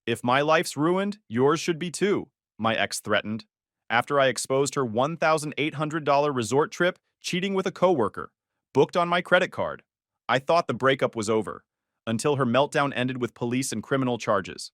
If my life's ruined, yours should be too, my ex threatened, after I exposed her $1,800 resort trip cheating with a coworker, booked on my credit card. I thought the breakup was over, until her meltdown ended with police and criminal charges.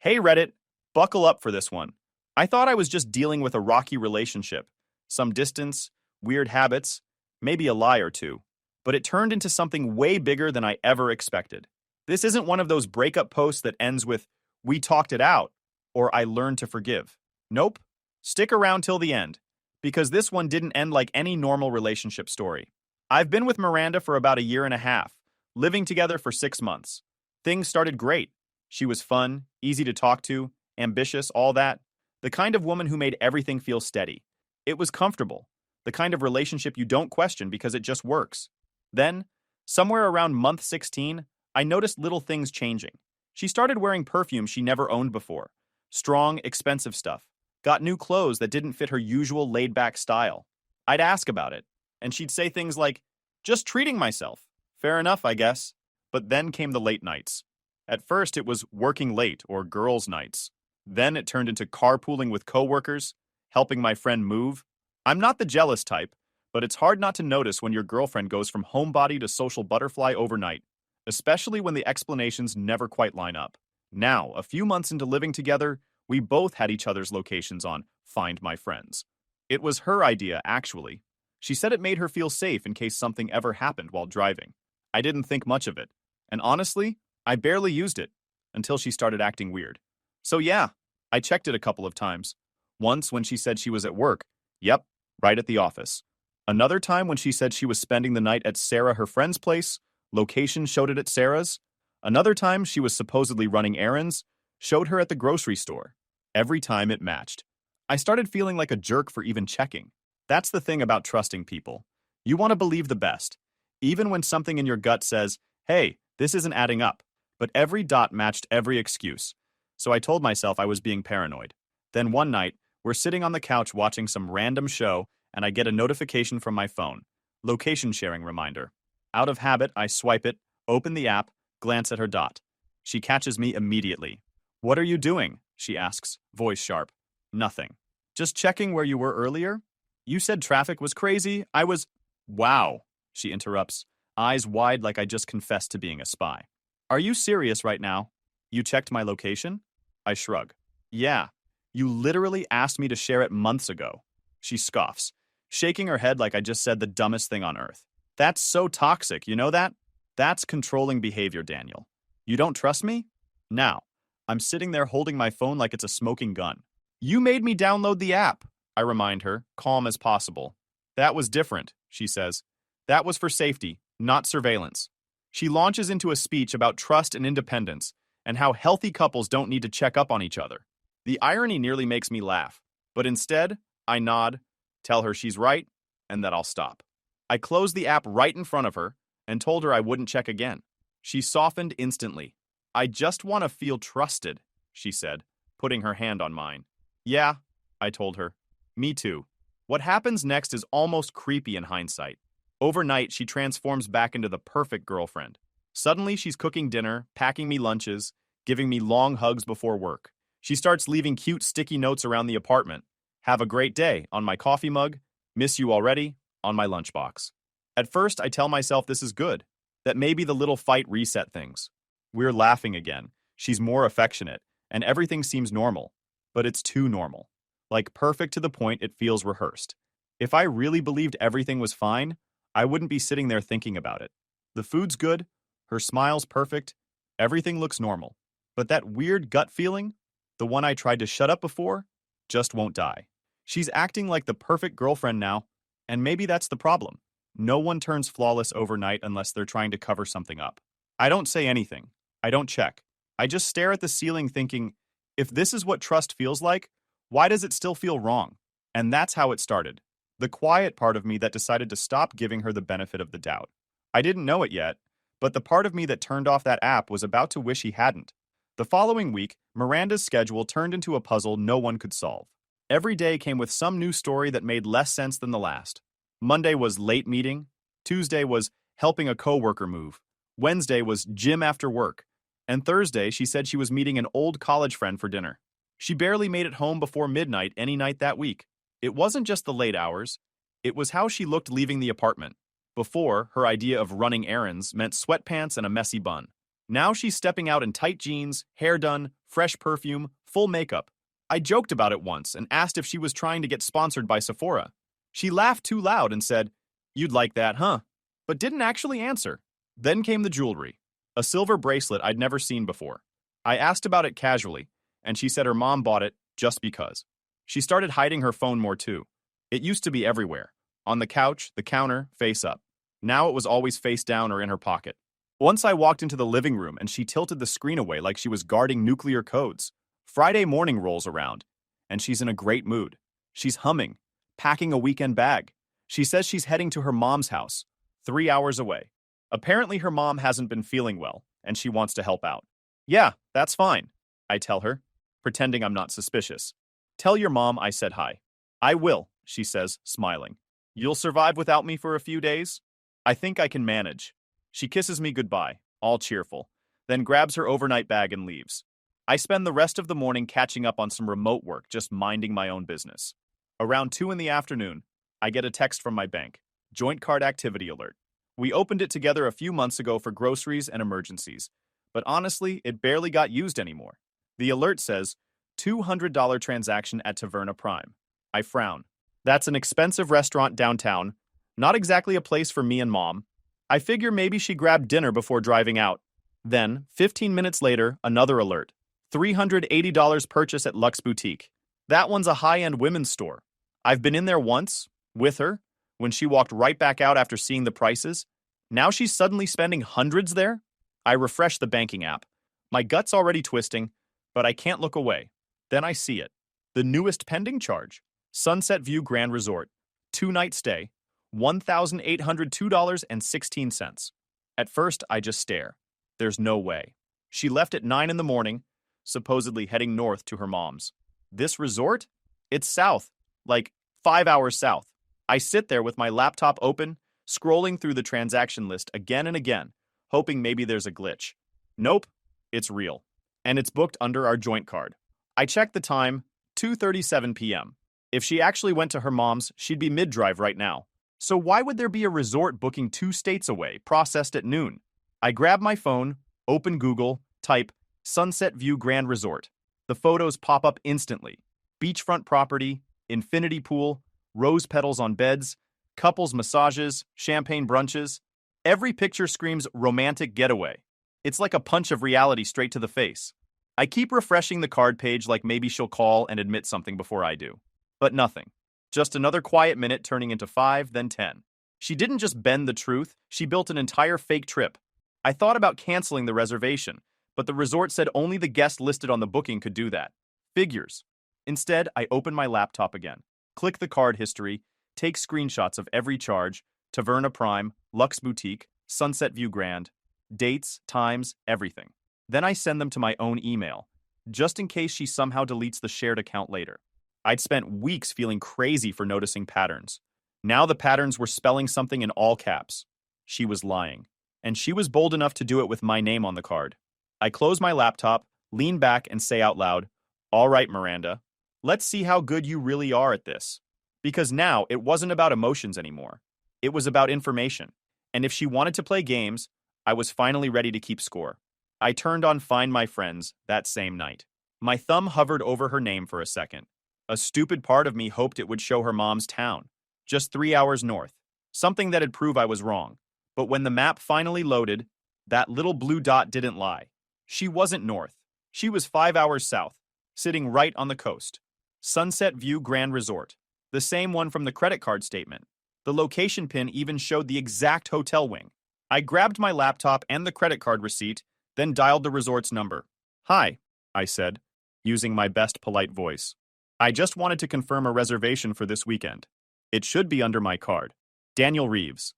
Hey Reddit, buckle up for this one. I thought I was just dealing with a rocky relationship, some distance, weird habits, maybe a lie or two, but it turned into something way bigger than I ever expected. This isn't one of those breakup posts that ends with, "We talked it out," or "I learned to forgive." Nope. Stick around till the end, because this one didn't end like any normal relationship story. I've been with Miranda for about a year and a half, living together for 6 months. Things started great. She was fun, easy to talk to, ambitious, all that. The kind of woman who made everything feel steady. It was comfortable. The kind of relationship you don't question because it just works. Then, somewhere around month 16, I noticed little things changing. She started wearing perfume she never owned before. Strong, expensive stuff. Got new clothes that didn't fit her usual laid-back style. I'd ask about it, and she'd say things like, "Just treating myself." Fair enough, I guess. But then came the late nights. At first, it was working late or girls' nights. Then it turned into carpooling with coworkers, helping my friend move. I'm not the jealous type, but it's hard not to notice when your girlfriend goes from homebody to social butterfly overnight, especially when the explanations never quite line up. Now, a few months into living together, we both had each other's locations on Find My Friends. It was her idea, actually. She said it made her feel safe in case something ever happened while driving. I didn't think much of it, and honestly, I barely used it until she started acting weird. So yeah, I checked it a couple of times. Once when she said she was at work. Yep, right at the office. Another time when she said she was spending the night at Sarah, her friend's place. Location showed it at Sarah's. Another time she was supposedly running errands. Showed her at the grocery store. Every time it matched. I started feeling like a jerk for even checking. That's the thing about trusting people. You want to believe the best, even when something in your gut says, "Hey, this isn't adding up." But every dot matched every excuse. So I told myself I was being paranoid. Then one night, we're sitting on the couch watching some random show, and I get a notification from my phone. Location sharing reminder. Out of habit, I swipe it, open the app, glance at her dot. She catches me immediately. "What are you doing?" she asks, voice sharp. "Nothing. Just checking where you were earlier? You said traffic was crazy. I was—" "Wow," she interrupts, eyes wide like I just confessed to being a spy. "Are you serious right now? You checked my location?" I shrug. "Yeah. You literally asked me to share it months ago." She scoffs, shaking her head like I just said the dumbest thing on earth. "That's so toxic, you know that? That's controlling behavior, Daniel. You don't trust me?" Now, I'm sitting there holding my phone like it's a smoking gun. "You made me download the app," I remind her, calm as possible. "That was different," she says. "That was for safety, not surveillance." She launches into a speech about trust and independence, and how healthy couples don't need to check up on each other. The irony nearly makes me laugh, but instead, I nod, tell her she's right, and that I'll stop. I closed the app right in front of her, and told her I wouldn't check again. She softened instantly. "I just want to feel trusted," she said, putting her hand on mine. "Yeah," I told her. "Me too." What happens next is almost creepy in hindsight. Overnight, she transforms back into the perfect girlfriend. Suddenly, she's cooking dinner, packing me lunches, giving me long hugs before work. She starts leaving cute sticky notes around the apartment. "Have a great day" on my coffee mug, "Miss you already" on my lunchbox. At first, I tell myself this is good, that maybe the little fight reset things. We're laughing again, she's more affectionate, and everything seems normal. But it's too normal. Like perfect to the point it feels rehearsed. If I really believed everything was fine, I wouldn't be sitting there thinking about it. The food's good, her smile's perfect, everything looks normal. But that weird gut feeling, the one I tried to shut up before, just won't die. She's acting like the perfect girlfriend now, and maybe that's the problem. No one turns flawless overnight unless they're trying to cover something up. I don't say anything. I don't check. I just stare at the ceiling thinking, if this is what trust feels like, why does it still feel wrong? And that's how it started. The quiet part of me that decided to stop giving her the benefit of the doubt. I didn't know it yet, but the part of me that turned off that app was about to wish he hadn't. The following week, Miranda's schedule turned into a puzzle no one could solve. Every day came with some new story that made less sense than the last. Monday was late meeting. Tuesday was helping a coworker move. Wednesday was gym after work. And Thursday, she said she was meeting an old college friend for dinner. She barely made it home before midnight any night that week. It wasn't just the late hours, it was how she looked leaving the apartment. Before, her idea of running errands meant sweatpants and a messy bun. Now she's stepping out in tight jeans, hair done, fresh perfume, full makeup. I joked about it once and asked if she was trying to get sponsored by Sephora. She laughed too loud and said, "You'd like that, huh?" But didn't actually answer. Then came the jewelry, a silver bracelet I'd never seen before. I asked about it casually, and she said her mom bought it just because. She started hiding her phone more too. It used to be everywhere, on the couch, the counter, face up. Now it was always face down or in her pocket. Once I walked into the living room and she tilted the screen away like she was guarding nuclear codes. Friday morning rolls around, and she's in a great mood. She's humming, packing a weekend bag. She says she's heading to her mom's house, 3 hours away. Apparently her mom hasn't been feeling well, and she wants to help out. Yeah, that's fine, I tell her, pretending I'm not suspicious. Tell your mom I said hi. I will, she says, smiling. You'll survive without me for a few days? I think I can manage. She kisses me goodbye, all cheerful, then grabs her overnight bag and leaves. I spend the rest of the morning catching up on some remote work, just minding my own business. Around 2 in the afternoon, I get a text from my bank, joint card activity alert. We opened it together a few months ago for groceries and emergencies, but honestly, it barely got used anymore. The alert says, $200 transaction at Taverna Prime. I frown. That's an expensive restaurant downtown, not exactly a place for me and mom. I figure maybe she grabbed dinner before driving out. Then, 15 minutes later, another alert. $380 purchase at Luxe Boutique. That one's a high-end women's store. I've been in there once, with her, when she walked right back out after seeing the prices. Now she's suddenly spending hundreds there? I refresh the banking app. My gut's already twisting, but I can't look away. Then I see it. The newest pending charge. Sunset View Grand Resort. 2-night stay. $1,802.16. At first, I just stare. There's no way. She left at 9 in the morning, supposedly heading north to her mom's. This resort? It's south, like 5 hours south. I sit there with my laptop open, scrolling through the transaction list again and again, hoping maybe there's a glitch. Nope, it's real. And it's booked under our joint card. I check the time, 2:37 p.m. If she actually went to her mom's, she'd be mid-drive right now. So why would there be a resort booking 2 states away, processed at noon? I grab my phone, open Google, type Sunset View Grand Resort. The photos pop up instantly. Beachfront property, infinity pool, rose petals on beds, couples massages, champagne brunches. Every picture screams romantic getaway. It's like a punch of reality straight to the face. I keep refreshing the card page like maybe she'll call and admit something before I do. But nothing. Just another quiet minute turning into 5, then 10. She didn't just bend the truth, she built an entire fake trip. I thought about canceling the reservation, but the resort said only the guest listed on the booking could do that. Figures. Instead, I open my laptop again, click the card history, take screenshots of every charge, Taverna Prime, Luxe Boutique, Sunset View Grand, dates, times, everything. Then I send them to my own email, just in case she somehow deletes the shared account later. I'd spent weeks feeling crazy for noticing patterns. Now the patterns were spelling something in all caps. She was lying. And she was bold enough to do it with my name on the card. I close my laptop, lean back, and say out loud, "All right, Miranda, let's see how good you really are at this." Because now it wasn't about emotions anymore. It was about information. And if she wanted to play games, I was finally ready to keep score. I turned on Find My Friends that same night. My thumb hovered over her name for a second. A stupid part of me hoped it would show her mom's town, just 3 hours north, something that'd prove I was wrong. But when the map finally loaded, that little blue dot didn't lie. She wasn't north. She was 5 hours south, sitting right on the coast. Sunset View Grand Resort, the same one from the credit card statement. The location pin even showed the exact hotel wing. I grabbed my laptop and the credit card receipt, then dialed the resort's number. "Hi," I said, using my best polite voice. "I just wanted to confirm a reservation for this weekend. It should be under my card. Daniel Reeves."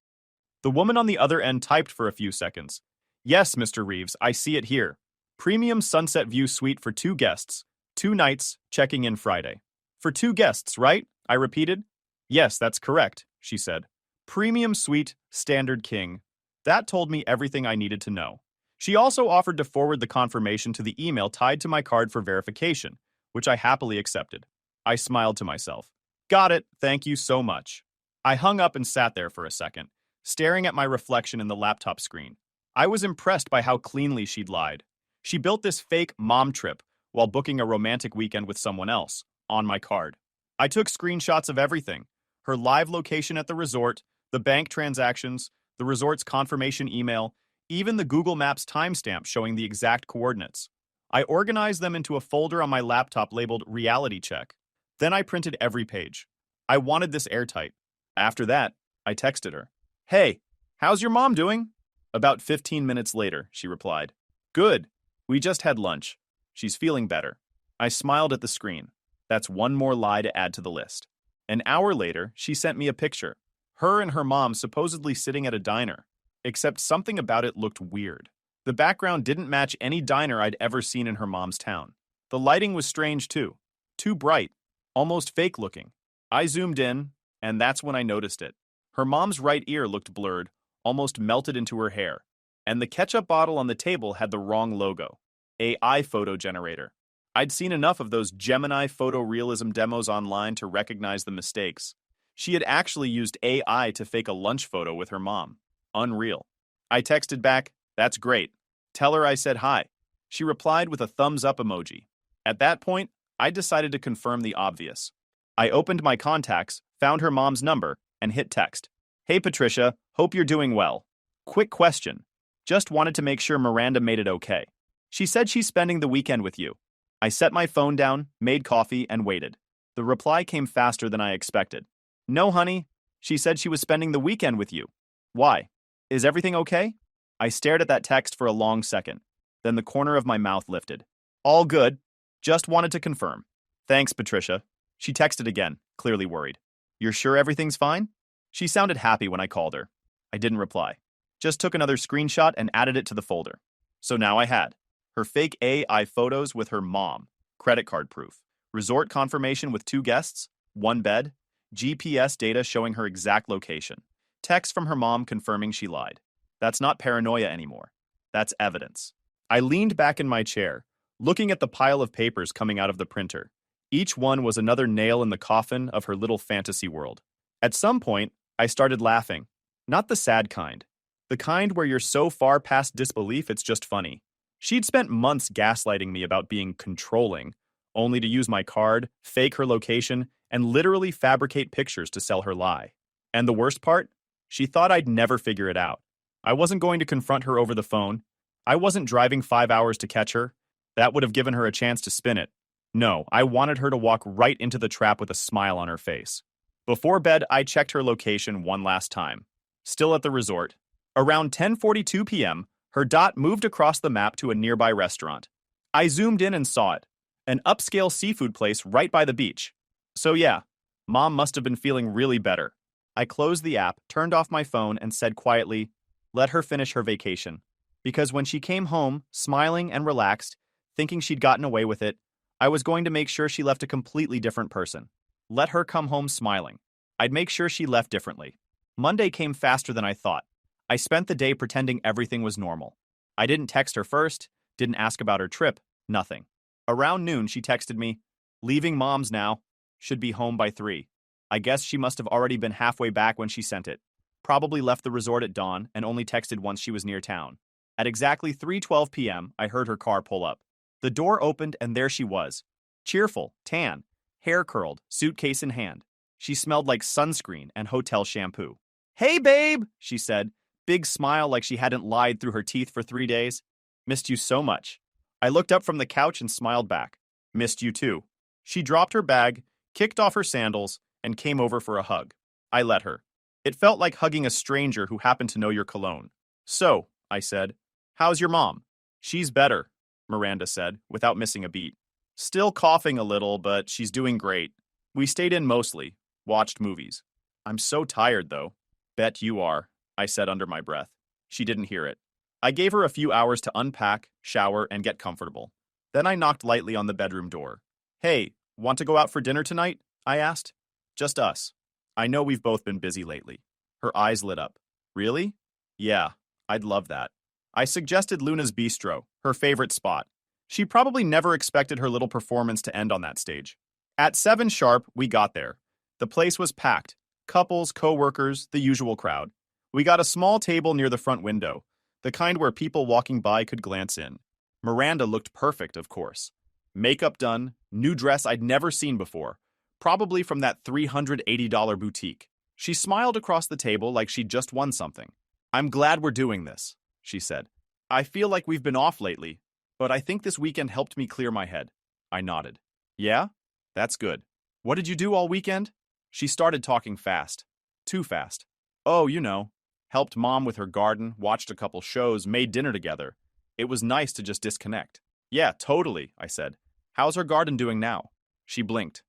The woman on the other end typed for a few seconds. "Yes, Mr. Reeves, I see it here. Premium Sunset View suite for 2 guests, 2 nights, checking in Friday." "For 2 guests, right?" I repeated. "Yes, that's correct," she said. "Premium suite, standard king." That told me everything I needed to know. She also offered to forward the confirmation to the email tied to my card for verification, which I happily accepted. I smiled to myself. Got it, thank you so much. I hung up and sat there for a second, staring at my reflection in the laptop screen. I was impressed by how cleanly she'd lied. She built this fake mom trip while booking a romantic weekend with someone else, on my card. I took screenshots of everything: her live location at the resort, the bank transactions, the resort's confirmation email, even the Google Maps timestamp showing the exact coordinates. I organized them into a folder on my laptop labeled Reality Check. Then I printed every page. I wanted this airtight. After that, I texted her. Hey, how's your mom doing? About 15 minutes later, she replied. Good. We just had lunch. She's feeling better. I smiled at the screen. That's one more lie to add to the list. An hour later, she sent me a picture. Her and her mom supposedly sitting at a diner. Except something about it looked weird. The background didn't match any diner I'd ever seen in her mom's town. The lighting was strange too. Too bright. Almost fake looking. I zoomed in, and that's when I noticed it. Her mom's right ear looked blurred, almost melted into her hair. And the ketchup bottle on the table had the wrong logo. AI photo generator. I'd seen enough of those Gemini photorealism demos online to recognize the mistakes. She had actually used AI to fake a lunch photo with her mom. Unreal. I texted back, that's great. Tell her I said hi. She replied with a thumbs up emoji. At that point, I decided to confirm the obvious. I opened my contacts, found her mom's number, and hit text. Hey Patricia, hope you're doing well. Quick question. Just wanted to make sure Miranda made it okay. She said she's spending the weekend with you. I set my phone down, made coffee, and waited. The reply came faster than I expected. No, honey. She said she was spending the weekend with you. Why? Is everything okay? I stared at that text for a long second. Then the corner of my mouth lifted. All good. Just wanted to confirm. Thanks, Patricia. She texted again, clearly worried. You're sure everything's fine? She sounded happy when I called her. I didn't reply. Just took another screenshot and added it to the folder. So now I had her fake AI photos with her mom, credit card proof, resort confirmation with 2 guests, 1 bed, GPS data showing her exact location, text from her mom confirming she lied. That's not paranoia anymore. That's evidence. I leaned back in my chair, looking at the pile of papers coming out of the printer. Each one was another nail in the coffin of her little fantasy world. At some point, I started laughing. Not the sad kind. The kind where you're so far past disbelief it's just funny. She'd spent months gaslighting me about being controlling, only to use my card, fake her location, and literally fabricate pictures to sell her lie. And the worst part? She thought I'd never figure it out. I wasn't going to confront her over the phone. I wasn't driving 5 hours to catch her. That would have given her a chance to spin it. No, I wanted her to walk right into the trap with a smile on her face. Before bed, I checked her location one last time. Still at the resort. Around 10:42 p.m., her dot moved across the map to a nearby restaurant. I zoomed in and saw it. An upscale seafood place right by the beach. So yeah, Mom must have been feeling really better. I closed the app, turned off my phone, and said quietly, let her finish her vacation. Because when she came home, smiling and relaxed, thinking she'd gotten away with it, I was going to make sure she left a completely different person. Let her come home smiling. I'd make sure she left differently. Monday came faster than I thought. I spent the day pretending everything was normal. I didn't text her first, didn't ask about her trip, nothing. Around noon, she texted me, leaving Mom's now, should be home by 3. I guess she must have already been halfway back when she sent it. Probably left the resort at dawn and only texted once she was near town. At exactly 3:12 p.m., I heard her car pull up. The door opened and there she was. Cheerful, tan, hair curled, suitcase in hand. She smelled like sunscreen and hotel shampoo. Hey, babe, she said, big smile like she hadn't lied through her teeth for 3 days. Missed you so much. I looked up from the couch and smiled back. Missed you too. She dropped her bag, kicked off her sandals, and came over for a hug. I let her. It felt like hugging a stranger who happened to know your cologne. So, I said, how's your mom? She's better, Miranda said, without missing a beat. Still coughing a little, but she's doing great. We stayed in mostly, watched movies. I'm so tired, though. Bet you are, I said under my breath. She didn't hear it. I gave her a few hours to unpack, shower, and get comfortable. Then I knocked lightly on the bedroom door. Hey, want to go out for dinner tonight? I asked. Just us. I know we've both been busy lately. Her eyes lit up. Really? Yeah, I'd love that. I suggested Luna's Bistro, her favorite spot. She probably never expected her little performance to end on that stage. At 7 sharp, we got there. The place was packed. Couples, co-workers, the usual crowd. We got a small table near the front window, the kind where people walking by could glance in. Miranda looked perfect, of course. Makeup done, new dress I'd never seen before, probably from that $380 boutique. She smiled across the table like she'd just won something. "I'm glad we're doing this," she said. "I feel like we've been off lately, but I think this weekend helped me clear my head." I nodded. "Yeah? That's good. What did you do all weekend?" She started talking fast. Too fast. "Oh, you know. Helped Mom with her garden, watched a couple shows, made dinner together. It was nice to just disconnect." "Yeah, totally," I said. "How's her garden doing now?" She blinked.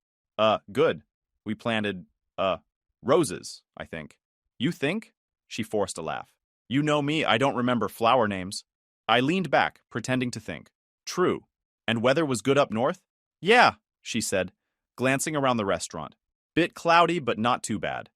Good. We planted, roses, I think." "You think?" She forced a laugh. "You know me, I don't remember flower names." I leaned back, pretending to think. "True. And weather was good up north?" "Yeah," she said, glancing around the restaurant. "Bit cloudy, but not too bad."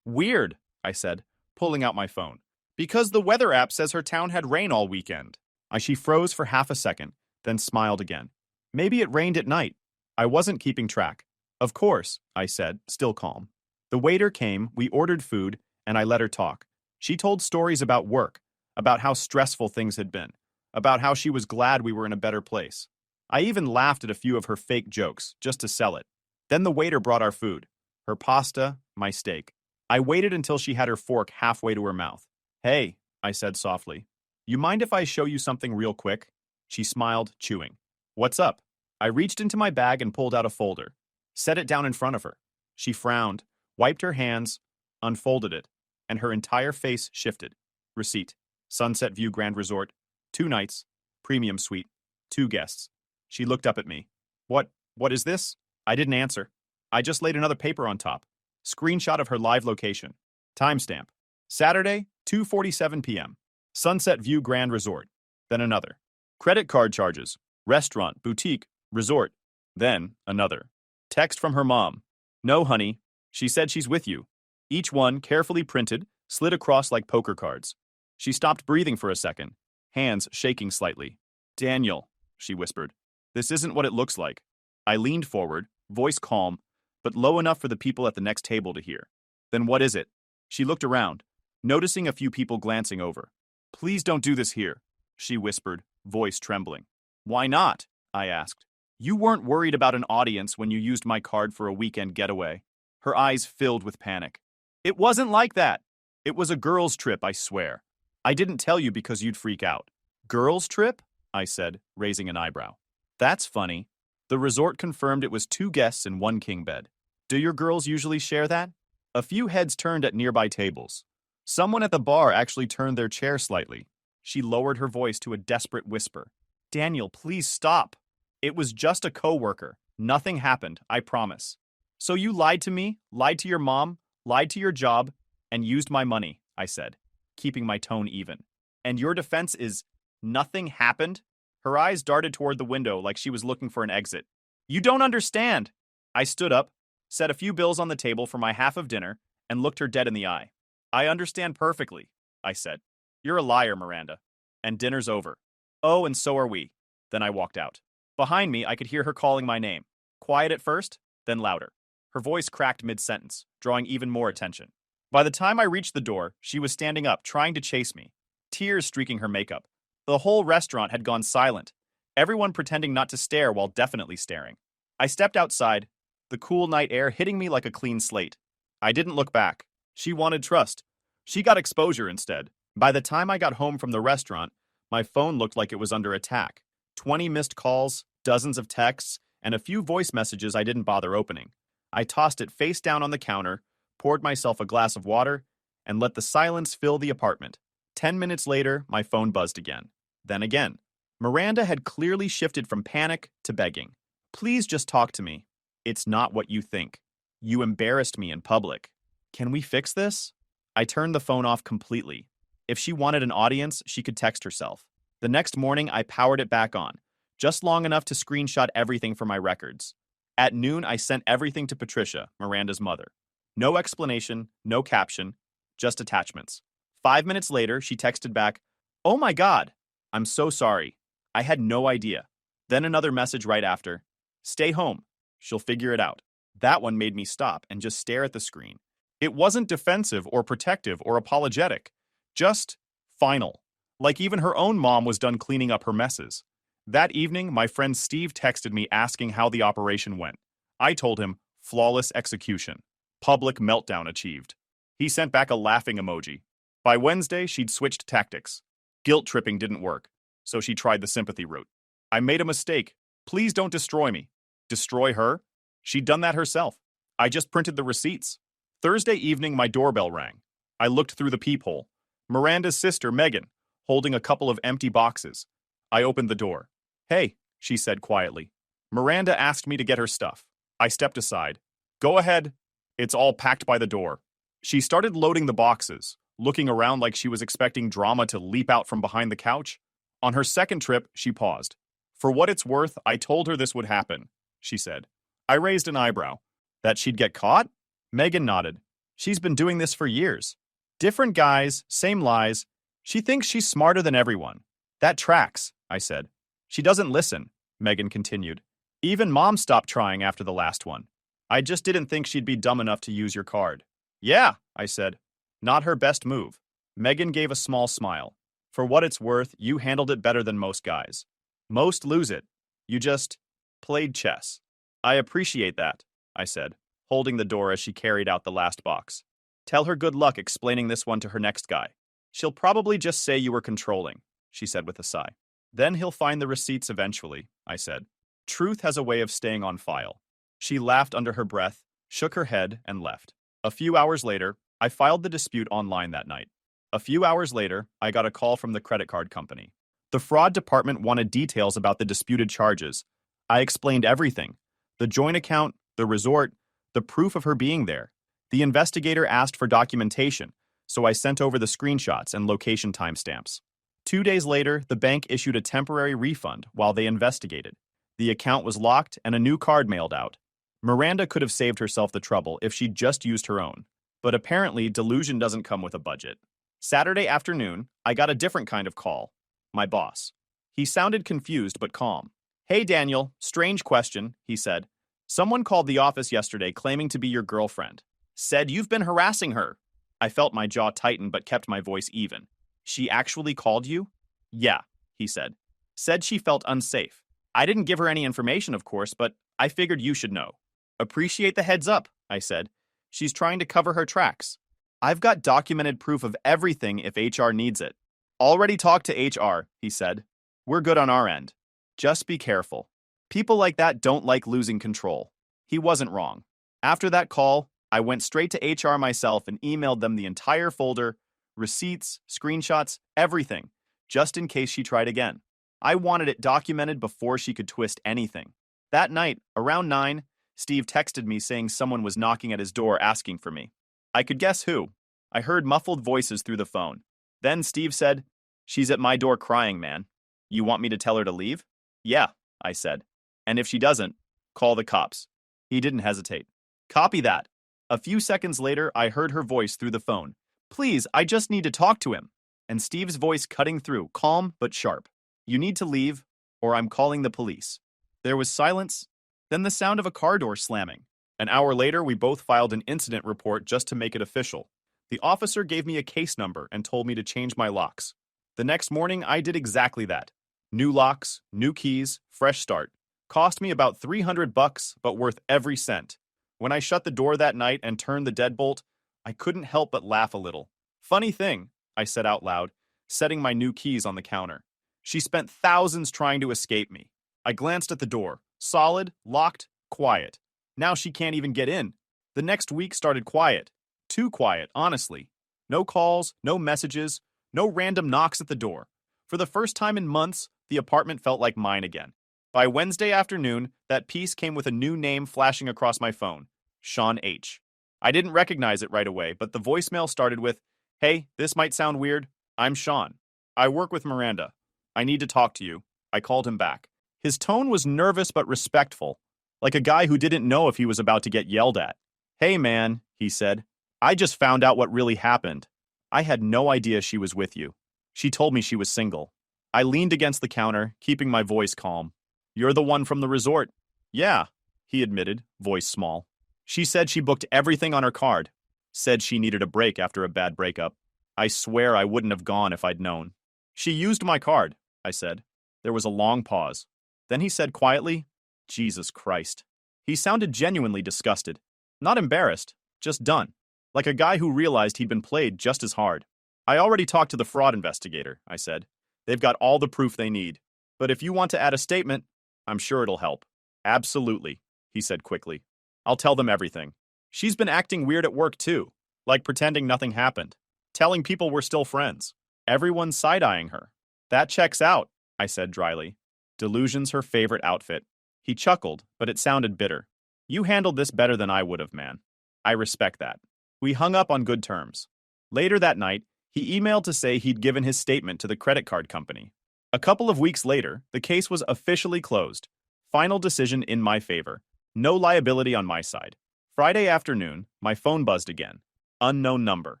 Weird," I said, pulling out my phone. "Because the weather app says her town had rain all weekend." She froze for half a second, then smiled again. "Maybe it rained at night." I wasn't keeping track. "Of course," I said, still calm. The waiter came, we ordered food, and I let her talk. She told stories about work, about how stressful things had been, about how she was glad we were in a better place. I even laughed at a few of her fake jokes, just to sell it. Then the waiter brought our food. Her pasta, my steak. I waited until she had her fork halfway to her mouth. "Hey," I said softly. "You mind if I show you something real quick?" She smiled, chewing. "What's up?" I reached into my bag and pulled out a folder. Set it down in front of her. She frowned, wiped her hands, unfolded it, and her entire face shifted. Receipt. Sunset View Grand Resort. 2 nights. Premium suite. 2 guests. She looked up at me. What is this?" I didn't answer. I just laid another paper on top. Screenshot of her live location. Timestamp. Saturday, 2:47 p.m. Sunset View Grand Resort. Then another. Credit card charges. Restaurant, boutique, resort. Then another. Text from her mom. "No, honey. She said she's with you." Each one, carefully printed, slid across like poker cards. She stopped breathing for a second, hands shaking slightly. "Daniel," she whispered. "This isn't what it looks like." I leaned forward, voice calm, but low enough for the people at the next table to hear. "Then what is it?" She looked around, noticing a few people glancing over. "Please don't do this here," she whispered, voice trembling. "Why not?" I asked. "You weren't worried about an audience when you used my card for a weekend getaway." Her eyes filled with panic. "It wasn't like that. It was a girls' trip, I swear. I didn't tell you because you'd freak out." "Girls' trip?" I said, raising an eyebrow. "That's funny." The resort confirmed it was 2 guests and 1 king bed. "Do your girls usually share that?" A few heads turned at nearby tables. Someone at the bar actually turned their chair slightly. She lowered her voice to a desperate whisper. "Daniel, please stop. It was just a coworker. Nothing happened, I promise." "So you lied to me, lied to your mom, lied to your job, and used my money," I said, keeping my tone even. "And your defense is, nothing happened?" Her eyes darted toward the window like she was looking for an exit. "You don't understand." I stood up, set a few bills on the table for my half of dinner, and looked her dead in the eye. "I understand perfectly," I said. "You're a liar, Miranda. And dinner's over." "Oh, and so are we." Then I walked out. Behind me, I could hear her calling my name. Quiet at first, then louder. Her voice cracked mid-sentence, drawing even more attention. By the time I reached the door, she was standing up, trying to chase me, tears streaking her makeup. The whole restaurant had gone silent, everyone pretending not to stare while definitely staring. I stepped outside, the cool night air hitting me like a clean slate. I didn't look back. She wanted trust. She got exposure instead. By the time I got home from the restaurant, my phone looked like it was under attack. 20 missed calls, dozens of texts, and a few voice messages I didn't bother opening. I tossed it face down on the counter, poured myself a glass of water, and let the silence fill the apartment. 10 minutes later, my phone buzzed again. Then again. Miranda had clearly shifted from panic to begging. "Please just talk to me." "It's not what you think. You embarrassed me in public. Can we fix this?" I turned the phone off completely. If she wanted an audience, she could text herself. The next morning, I powered it back on, just long enough to screenshot everything for my records. At noon, I sent everything to Patricia, Miranda's mother. No explanation, no caption, just attachments. 5 minutes later, she texted back, Oh my God. I'm so sorry. I had no idea. Then another message right after. Stay home. She'll figure it out. That one made me stop and just stare at the screen. It wasn't defensive or protective or apologetic. Just final. Like even her own mom was done cleaning up her messes. That evening, my friend Steve texted me asking how the operation went. I told him, flawless execution. Public meltdown achieved. He sent back a laughing emoji. By Wednesday, she'd switched tactics. Guilt tripping didn't work, so she tried the sympathy route. I made a mistake. Please don't destroy me. Destroy her? She'd done that herself. I just printed the receipts. Thursday evening, my doorbell rang. I looked through the peephole. Miranda's sister, Megan, holding a couple of empty boxes. I opened the door. Hey, she said quietly. Miranda asked me to get her stuff. I stepped aside. Go ahead. It's all packed by the door. She started loading the boxes, looking around like she was expecting drama to leap out from behind the couch. On her second trip, she paused. For what it's worth, I told her this would happen, she said. I raised an eyebrow. That she'd get caught? Megan nodded. She's been doing this for years. Different guys, same lies. She thinks she's smarter than everyone. That tracks, I said. She doesn't listen, Megan continued. Even Mom stopped trying after the last one. I just didn't think she'd be dumb enough to use your card. Yeah, I said. Not her best move. Megan gave a small smile. For what it's worth, you handled it better than most guys. Most lose it. You just played chess. I appreciate that, I said, holding the door as she carried out the last box. Tell her good luck explaining this one to her next guy. She'll probably just say you were controlling, she said with a sigh. Then he'll find the receipts eventually, I said. Truth has a way of staying on file. She laughed under her breath, shook her head, and left. A few hours later, I filed the dispute online that night. A few hours later, I got a call from the credit card company. The fraud department wanted details about the disputed charges. I explained everything. The joint account, the resort, the proof of her being there. The investigator asked for documentation, so I sent over the screenshots and location timestamps. 2 days later, the bank issued a temporary refund while they investigated. The account was locked and a new card mailed out. Miranda could have saved herself the trouble if she'd just used her own. But apparently, delusion doesn't come with a budget. Saturday afternoon, I got a different kind of call. My boss. He sounded confused but calm. Hey Daniel, strange question, he said. Someone called the office yesterday claiming to be your girlfriend. Said you've been harassing her. I felt my jaw tighten but kept my voice even. She actually called you? Yeah, he said. Said she felt unsafe. I didn't give her any information, of course, but I figured you should know. Appreciate the heads up, I said. She's trying to cover her tracks. I've got documented proof of everything if HR needs it. Already talked to HR, he said. We're good on our end. Just be careful. People like that don't like losing control. He wasn't wrong. After that call, I went straight to HR myself and emailed them the entire folder, receipts, screenshots, everything, just in case she tried again. I wanted it documented before she could twist anything. That night, around 9, Steve texted me saying someone was knocking at his door asking for me. I could guess who. I heard muffled voices through the phone. Then Steve said, She's at my door crying, man. You want me to tell her to leave? Yeah, I said. And if she doesn't, call the cops. He didn't hesitate. Copy that. A few seconds later, I heard her voice through the phone. Please, I just need to talk to him. And Steve's voice cutting through, calm but sharp. You need to leave, or I'm calling the police. There was silence, then the sound of a car door slamming. An hour later, we both filed an incident report just to make it official. The officer gave me a case number and told me to change my locks. The next morning, I did exactly that. New locks, new keys, fresh start. Cost me about $300, but worth every cent. When I shut the door that night and turned the deadbolt, I couldn't help but laugh a little. Funny thing, I said out loud, setting my new keys on the counter. She spent thousands trying to escape me. I glanced at the door. Solid, locked, quiet. Now she can't even get in. The next week started quiet. Too quiet, honestly. No calls, no messages, no random knocks at the door. For the first time in months, the apartment felt like mine again. By Wednesday afternoon, that piece came with a new name flashing across my phone. Sean H. I didn't recognize it right away, but the voicemail started with, Hey, this might sound weird. I'm Sean. I work with Miranda. I need to talk to you. I called him back. His tone was nervous but respectful, like a guy who didn't know if he was about to get yelled at. Hey man, he said. I just found out what really happened. I had no idea she was with you. She told me she was single. I leaned against the counter, keeping my voice calm. You're the one from the resort. Yeah, he admitted, voice small. She said she booked everything on her card. Said she needed a break after a bad breakup. I swear I wouldn't have gone if I'd known. She used my card, I said. There was a long pause. Then he said quietly, Jesus Christ. He sounded genuinely disgusted. Not embarrassed, just done. Like a guy who realized he'd been played just as hard. I already talked to the fraud investigator, I said. They've got all the proof they need. But if you want to add a statement, I'm sure it'll help. Absolutely, he said quickly. I'll tell them everything. She's been acting weird at work too, like pretending nothing happened, telling people we're still friends. Everyone's side-eyeing her. That checks out, I said dryly. Delusion's her favorite outfit. He chuckled, but it sounded bitter. You handled this better than I would have, man. I respect that. We hung up on good terms. Later that night, he emailed to say he'd given his statement to the credit card company. A couple of weeks later, the case was officially closed. Final decision in my favor. No liability on my side. Friday afternoon, my phone buzzed again. Unknown number.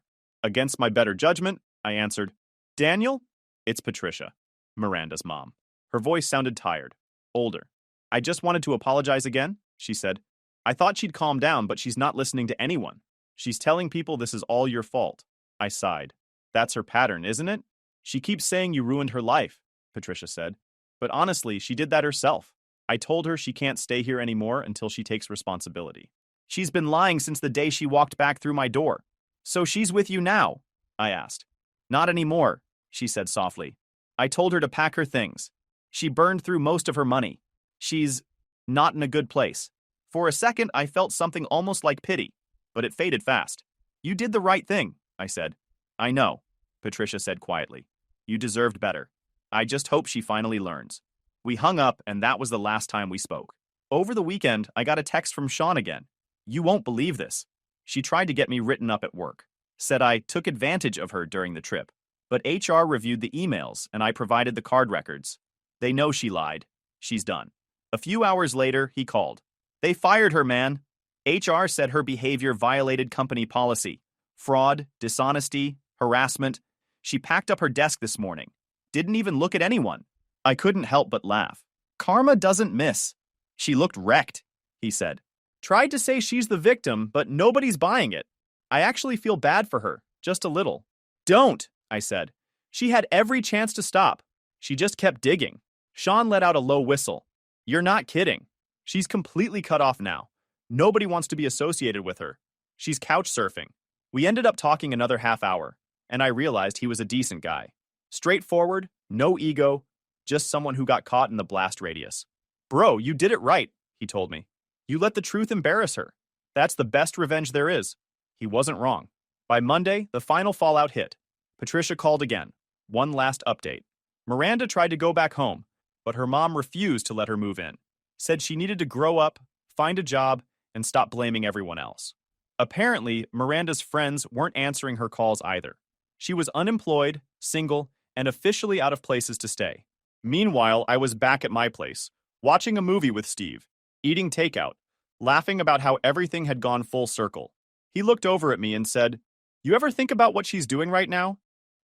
Against my better judgment, I answered, Daniel? It's Patricia, Miranda's mom. Her voice sounded tired, older. I just wanted to apologize again, she said. I thought she'd calm down, but she's not listening to anyone. She's telling people this is all your fault. I sighed. That's her pattern, isn't it? She keeps saying you ruined her life, Patricia said. But honestly, she did that herself. I told her she can't stay here anymore until she takes responsibility. She's been lying since the day she walked back through my door. So she's with you now? I asked. Not anymore, she said softly. I told her to pack her things. She burned through most of her money. She's not in a good place. For a second, I felt something almost like pity, but it faded fast. You did the right thing, I said. I know, Patricia said quietly. You deserved better. I just hope she finally learns. We hung up, and that was the last time we spoke. Over the weekend, I got a text from Sean again. You won't believe this. She tried to get me written up at work. Said I took advantage of her during the trip. But HR reviewed the emails, and I provided the card records. They know she lied. She's done. A few hours later, he called. They fired her, man. HR said her behavior violated company policy. Fraud, dishonesty, harassment. She packed up her desk this morning. Didn't even look at anyone. I couldn't help but laugh. Karma doesn't miss. She looked wrecked, he said. Tried to say she's the victim, but nobody's buying it. I actually feel bad for her, just a little. Don't, I said. She had every chance to stop. She just kept digging. Sean let out a low whistle. You're not kidding. She's completely cut off now. Nobody wants to be associated with her. She's couch surfing. We ended up talking another half hour, and I realized he was a decent guy. Straightforward, no ego, just someone who got caught in the blast radius. Bro, you did it right, he told me. You let the truth embarrass her. That's the best revenge there is. He wasn't wrong. By Monday, the final fallout hit. Patricia called again. One last update. Miranda tried to go back home, but her mom refused to let her move in. Said she needed to grow up, find a job, and stop blaming everyone else. Apparently, Miranda's friends weren't answering her calls either. She was unemployed, single, and officially out of places to stay. Meanwhile, I was back at my place, watching a movie with Steve, eating takeout, laughing about how everything had gone full circle. He looked over at me and said, You ever think about what she's doing right now?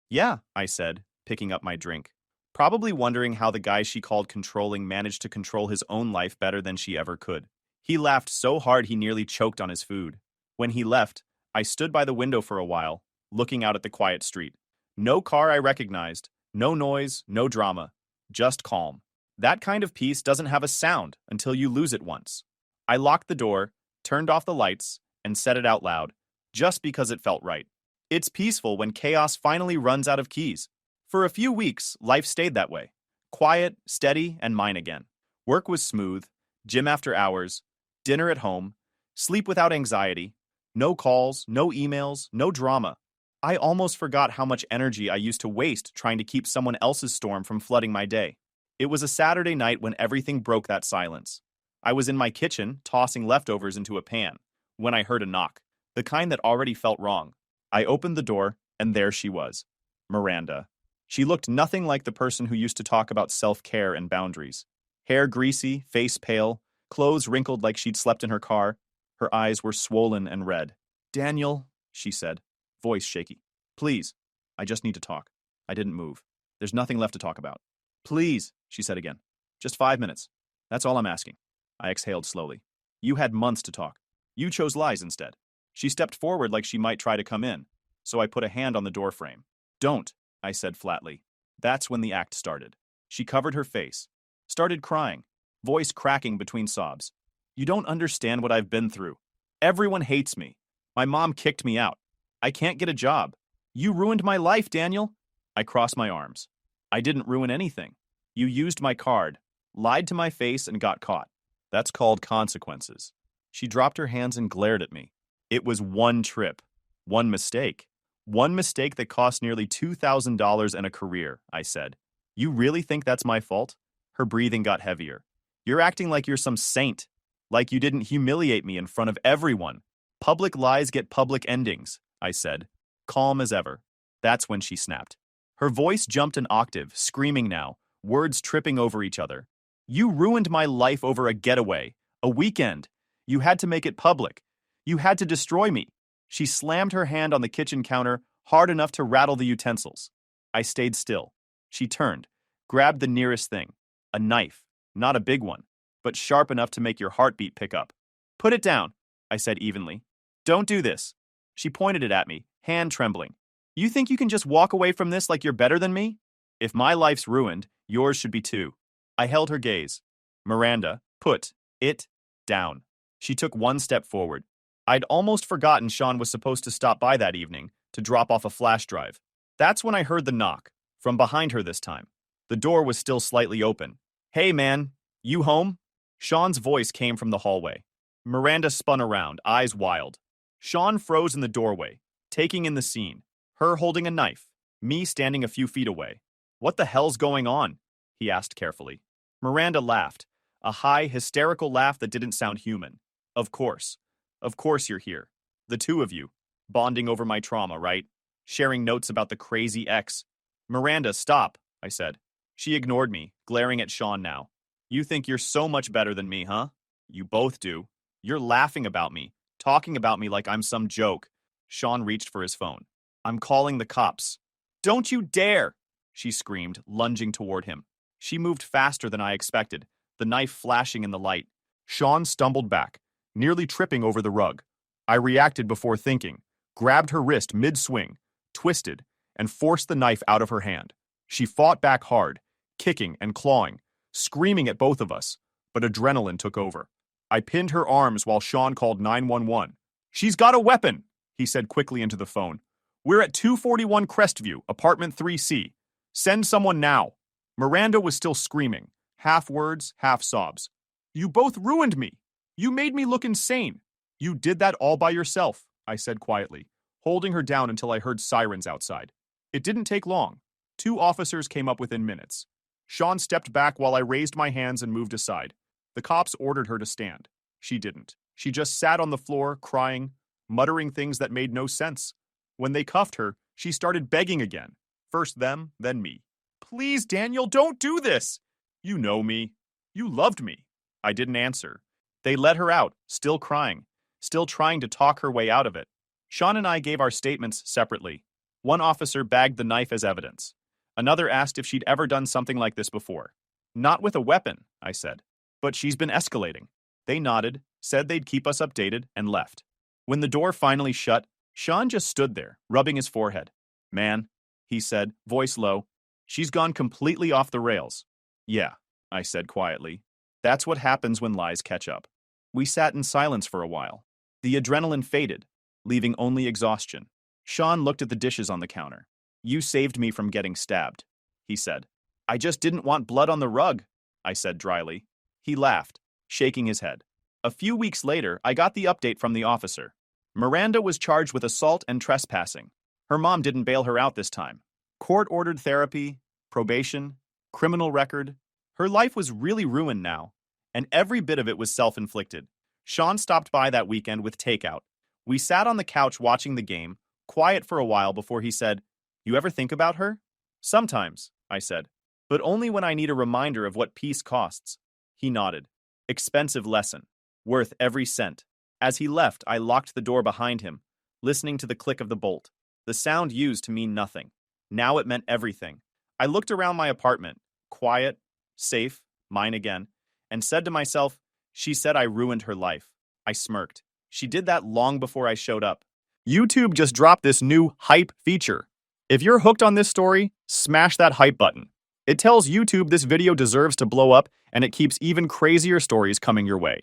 Yeah, I said, picking up my drink, probably wondering how the guy she called controlling managed to control his own life better than she ever could. He laughed so hard he nearly choked on his food. When he left, I stood by the window for a while, looking out at the quiet street. No car I recognized, no noise, no drama, just calm. That kind of peace doesn't have a sound until you lose it once. I locked the door, turned off the lights, and said it out loud, just because it felt right. It's peaceful when chaos finally runs out of keys. For a few weeks, life stayed that way. Quiet, steady, and mine again. Work was smooth, gym after hours, dinner at home, sleep without anxiety, no calls, no emails, no drama. I almost forgot how much energy I used to waste trying to keep someone else's storm from flooding my day. It was a Saturday night when everything broke that silence. I was in my kitchen, tossing leftovers into a pan, when I heard a knock, the kind that already felt wrong. I opened the door, and there she was, Miranda. She looked nothing like the person who used to talk about self-care and boundaries. Hair greasy, face pale, clothes wrinkled like she'd slept in her car. Her eyes were swollen and red. Daniel, she said, voice shaky. Please, I just need to talk. I didn't move. There's nothing left to talk about. Please, she said again. Just 5 minutes. That's all I'm asking. I exhaled slowly. You had months to talk. You chose lies instead. She stepped forward like she might try to come in, so I put a hand on the door frame. Don't, I said flatly. That's when the act started. She covered her face, started crying, voice cracking between sobs. You don't understand what I've been through. Everyone hates me. My mom kicked me out. I can't get a job. You ruined my life, Daniel. I crossed my arms. I didn't ruin anything. You used my card, lied to my face, and got caught. That's called consequences. She dropped her hands and glared at me. It was one trip, one mistake. One mistake that cost nearly $2,000 and a career, I said. You really think that's my fault? Her breathing got heavier. You're acting like you're some saint, like you didn't humiliate me in front of everyone. Public lies get public endings, I said, calm as ever. That's when she snapped. Her voice jumped an octave, screaming now, words tripping over each other. You ruined my life over a getaway, a weekend. You had to make it public. You had to destroy me. She slammed her hand on the kitchen counter hard enough to rattle the utensils. I stayed still. She turned, grabbed the nearest thing, a knife, not a big one, but sharp enough to make your heartbeat pick up. Put it down, I said evenly. Don't do this. She pointed it at me, hand trembling. You think you can just walk away from this like you're better than me? If my life's ruined, yours should be too. I held her gaze. Miranda, put it down. She took one step forward. I'd almost forgotten Sean was supposed to stop by that evening to drop off a flash drive. That's when I heard the knock, from behind her this time. The door was still slightly open. Hey man, you home? Sean's voice came from the hallway. Miranda spun around, eyes wild. Sean froze in the doorway, taking in the scene. Her holding a knife, me standing a few feet away. What the hell's going on? He asked carefully. Miranda laughed, a high, hysterical laugh that didn't sound human. Of course. Of course you're here. The two of you. Bonding over my trauma, right? Sharing notes about the crazy ex. Miranda, stop, I said. She ignored me, glaring at Sean now. You think you're so much better than me, huh? You both do. You're laughing about me, talking about me like I'm some joke. Sean reached for his phone. I'm calling the cops. Don't you dare! She screamed, lunging toward him. She moved faster than I expected, the knife flashing in the light. Sean stumbled back, nearly tripping over the rug. I reacted before thinking, grabbed her wrist mid-swing, twisted, and forced the knife out of her hand. She fought back hard, kicking and clawing, screaming at both of us, but adrenaline took over. I pinned her arms while Sean called 911. She's got a weapon, he said quickly into the phone. We're at 241 Crestview, apartment 3C. Send someone now. Miranda was still screaming, half words, half sobs. You both ruined me. You made me look insane. You did that all by yourself, I said quietly, holding her down until I heard sirens outside. It didn't take long. 2 officers came up within minutes. Sean stepped back while I raised my hands and moved aside. The cops ordered her to stand. She didn't. She just sat on the floor, crying, muttering things that made no sense. When they cuffed her, she started begging again. First them, then me. Please, Daniel, don't do this. You know me. You loved me. I didn't answer. They let her out, still crying, still trying to talk her way out of it. Sean and I gave our statements separately. One officer bagged the knife as evidence. Another asked if she'd ever done something like this before. Not with a weapon, I said. But she's been escalating. They nodded, said they'd keep us updated, and left. When the door finally shut, Sean just stood there, rubbing his forehead. Man, he said, voice low, she's gone completely off the rails. Yeah, I said quietly. That's what happens when lies catch up. We sat in silence for a while. The adrenaline faded, leaving only exhaustion. Sean looked at the dishes on the counter. You saved me from getting stabbed, he said. I just didn't want blood on the rug, I said dryly. He laughed, shaking his head. A few weeks later, I got the update from the officer. Miranda was charged with assault and trespassing. Her mom didn't bail her out this time. Court-ordered therapy, probation, criminal record. Her life was really ruined now, and every bit of it was self-inflicted. Sean stopped by that weekend with takeout. We sat on the couch watching the game, quiet for a while before he said, You ever think about her? Sometimes, I said, but only when I need a reminder of what peace costs. He nodded. Expensive lesson. Worth every cent. As he left, I locked the door behind him, listening to the click of the bolt. The sound used to mean nothing. Now it meant everything. I looked around my apartment, quiet, safe, mine again, and said to myself, she said I ruined her life. I smirked. She did that long before I showed up. YouTube just dropped this new hype feature. If you're hooked on this story, smash that hype button. It tells YouTube this video deserves to blow up, and it keeps even crazier stories coming your way.